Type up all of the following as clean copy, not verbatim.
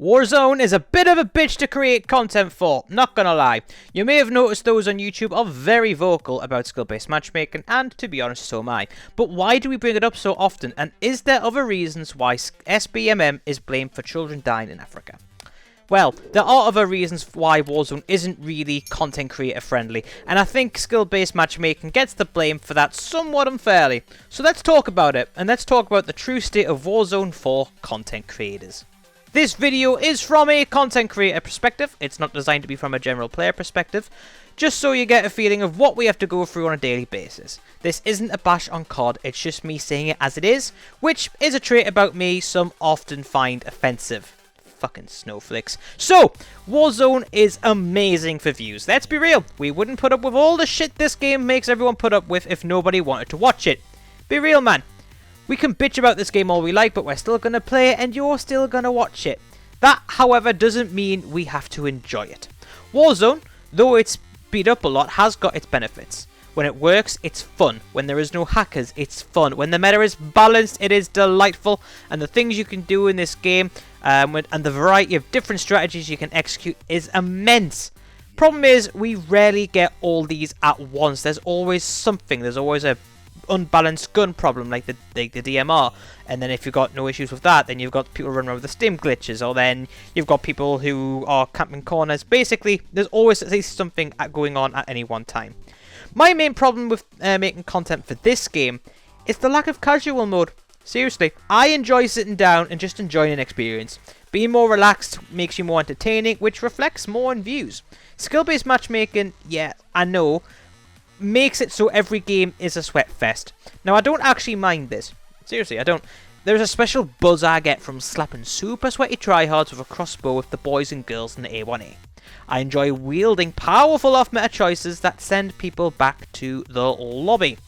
Warzone is a bit of a bitch to create content for, not gonna lie. You may have noticed those on YouTube are very vocal about skill-based matchmaking, and to be honest, so am I. But why do we bring it up so often, and is there other reasons why SBMM is blamed for children dying in Africa? Well, there are other reasons why Warzone isn't really content creator friendly, and I think skill-based matchmaking gets the blame for that somewhat unfairly. So let's talk about it, and let's talk about the true state of Warzone for content creators. This video is from a content creator perspective. It's not designed to be from a general player perspective, just so you get a feeling of what we have to go through on a daily basis. This isn't a bash on COD, it's just me saying it as it is, which is a trait about me some often find offensive. Fucking snowflakes. So, Warzone is amazing for views. Let's be real, we wouldn't put up with all the shit this game makes everyone put up with if nobody wanted to watch it. Be real, man. We can bitch about this game all we like, but we're still going to play it and you're still going to watch it. That, however, doesn't mean we have to enjoy it. Warzone, though it's beat up a lot, has got its benefits. When it works, it's fun. When there is no hackers, it's fun. When the meta is balanced, it is delightful. And the things you can do in this game, and the variety of different strategies you can execute is immense. Problem is, we rarely get all these at once. There's always something. There's always a unbalanced gun problem like the DMR, and then if you've got no issues with that, then you've got people running around with the stim glitches, or then you've got people who are camping corners. Basically, there's always at least something going on at any one time. My main problem with making content for this game is the lack of casual mode. Seriously, I enjoy sitting down and just enjoying an experience. Being more relaxed makes you more entertaining, which reflects more in views. Skill-based matchmaking, yeah, I know, makes it so every game is a sweat fest. Now, I don't actually mind this. Seriously, I don't. There's a special buzz I get from slapping super sweaty tryhards with a crossbow with the boys and girls in the A1A. I enjoy wielding powerful off-meta choices that send people back to the lobby.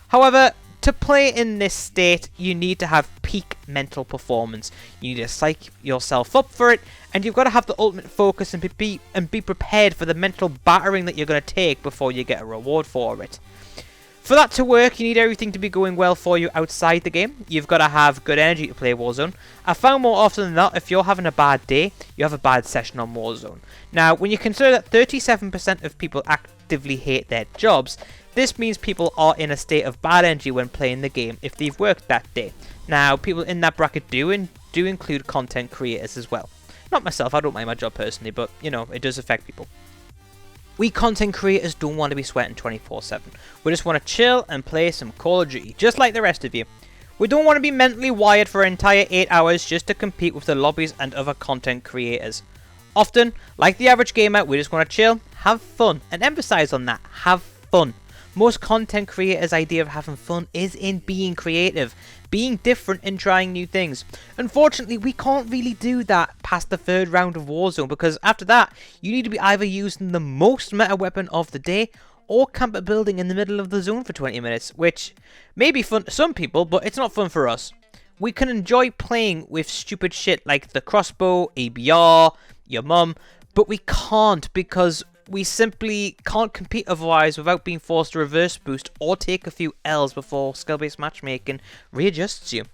However, to play in this state, you need to have peak mental performance. You need to psych yourself up for it, and you've got to have the ultimate focus and be prepared for the mental battering that you're going to take before you get a reward for it. For that to work, you need everything to be going well for you outside the game. You've got to have good energy to play Warzone. I found more often than not, if you're having a bad day, you have a bad session on Warzone. Now, when you consider that 37% of people actively hate their jobs, this means people are in a state of bad energy when playing the game if they've worked that day. Now, people in that bracket do include content creators as well. Not myself, I don't mind my job personally, but, you know, it does affect people. We content creators don't want to be sweating 24/7. We just want to chill and play some Call of Duty, just like the rest of you. We don't want to be mentally wired for an entire 8 hours just to compete with the lobbies and other content creators. Often, like the average gamer, we just want to chill, have fun, and emphasize on that, have fun. Most content creators' idea of having fun is in being creative, being different and trying new things. Unfortunately, we can't really do that past the third round of Warzone, because after that, you need to be either using the most meta weapon of the day, or camp a building in the middle of the zone for 20 minutes, which may be fun to some people, but it's not fun for us. We can enjoy playing with stupid shit like the Crossbow, ABR, your mum, but we can't because we simply can't compete otherwise without being forced to reverse boost or take a few L's before skill-based matchmaking readjusts you.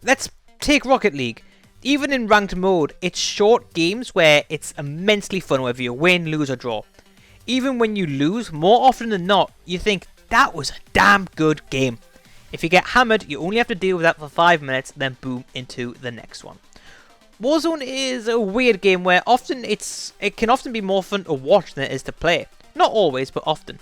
Let's take Rocket League. Even in ranked mode, it's short games where it's immensely fun whether you win, lose or draw. Even when you lose, more often than not, you think, that was a damn good game. If you get hammered, you only have to deal with that for 5 minutes, then boom, into the next one. Warzone is a weird game where it can often be more fun to watch than it is to play. Not always, but often.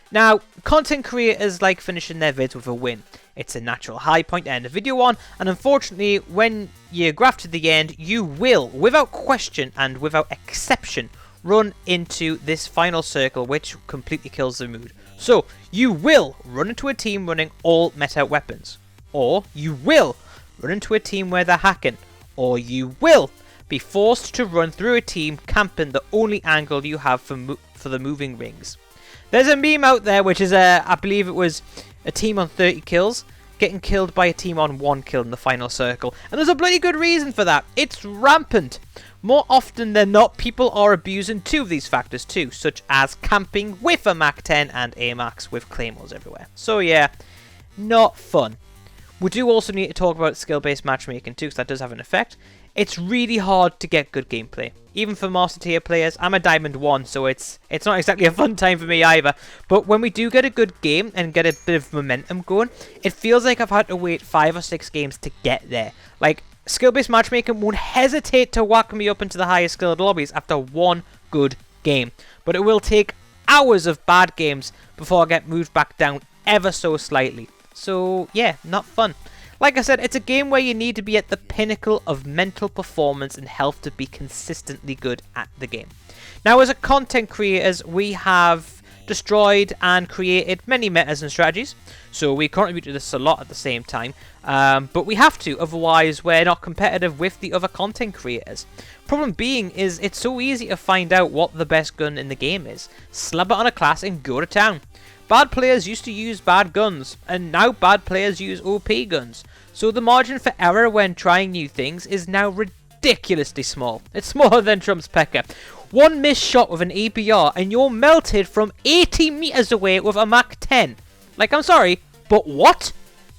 Now, content creators like finishing their vids with a win. It's a natural high point to end a video on, and unfortunately, when you graft to the end, you will, without question and without exception, run into this final circle which completely kills the mood. So, you will run into a team running all meta weapons. Or, you will run into a team where they're hacking. Or you will be forced to run through a team camping the only angle you have for the moving rings. There's a meme out there which is, I believe it was a team on 30 kills getting killed by a team on 1 kill in the final circle. And there's a bloody good reason for that. It's rampant. More often than not, people are abusing two of these factors too, such as camping with a MAC-10 and AMAX with claymores everywhere. So yeah, not fun. We do also need to talk about skill-based matchmaking too, because that does have an effect. it's really hard to get good gameplay. Even for Master Tier players, I'm a Diamond 1, so it's not exactly a fun time for me either. But when we do get a good game and get a bit of momentum going, it feels like I've had to wait 5 or 6 games to get there. Like, skill-based matchmaking won't hesitate to whack me up into the highest skilled lobbies after one good game. But it will take hours of bad games before I get moved back down ever so slightly. So, yeah, not fun. Like I said, it's a game where you need to be at the pinnacle of mental performance and health to be consistently good at the game. Now, as a content creators, we have destroyed and created many metas and strategies, so we contribute to this a lot at the same time, but we have to, otherwise we're not competitive with the other content creators. Problem being is it's so easy to find out what the best gun in the game is. Slap it on a class and go to town. Bad players used to use bad guns, and now bad players use OP guns. So the margin for error when trying new things is now ridiculously small. It's smaller than Trump's pecker. One missed shot with an ABR and you're melted from 80 meters away with a Mach 10. Like, I'm sorry, but what?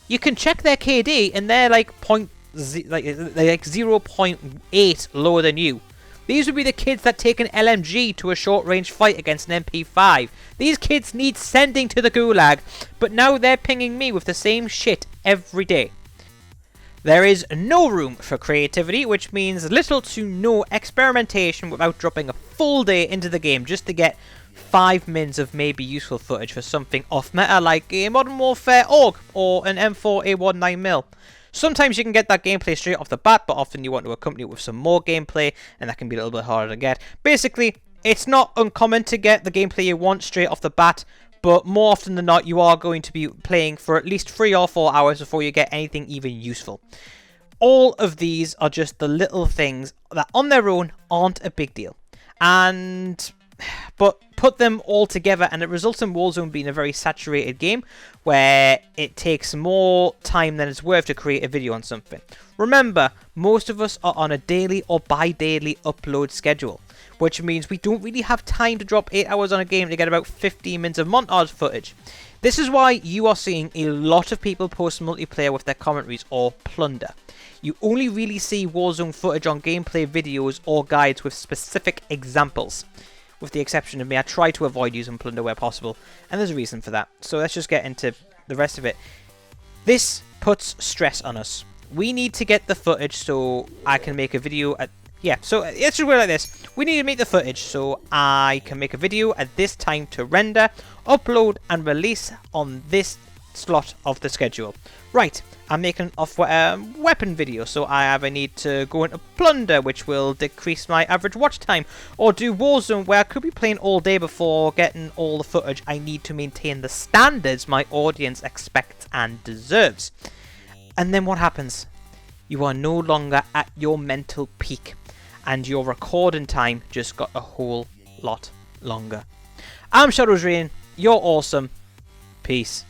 You can check their KD and they're like 0.8 lower than you. These would be the kids that take an LMG to a short-range fight against an MP5. These kids need sending to the gulag, but now they're pinging me with the same shit every day. There is no room for creativity, which means little to no experimentation without dropping a full day into the game just to get 5 mins of maybe useful footage for something off-meta like a Modern Warfare AUG or an M4A19mm. Sometimes you can get that gameplay straight off the bat, but often you want to accompany it with some more gameplay, and that can be a little bit harder to get. Basically, it's not uncommon to get the gameplay you want straight off the bat, but more often than not, you are going to be playing for at least 3 or 4 hours before you get anything even useful. All of these are just the little things that on their own aren't a big deal. But put them all together and it results in Warzone being a very saturated game where it takes more time than it's worth to create a video on something. Remember, most of us are on a daily or bi-daily upload schedule, which means we don't really have time to drop 8 hours on a game to get about 15 minutes of montage footage. This is why you are seeing a lot of people post multiplayer with their commentaries or Plunder. You only really see Warzone footage on gameplay videos or guides with specific examples. With the exception of me, I try to avoid using Plunder where possible, and there's a reason for that. So let's just get into the rest of it. This puts stress on us. We need to get the footage so I can make a video at... Yeah, so let's just go like this. We need to make the footage so I can make a video at this time to render, upload, and release on this slot of the schedule. Right, I'm making an off-weapon video, so I either need to go into Plunder, which will decrease my average watch time, or do Warzone, where I could be playing all day before getting all the footage I need to maintain the standards my audience expects and deserves. And then what happens? You are no longer at your mental peak, and your recording time just got a whole lot longer. I'm Shadow's Rain, you're awesome, peace.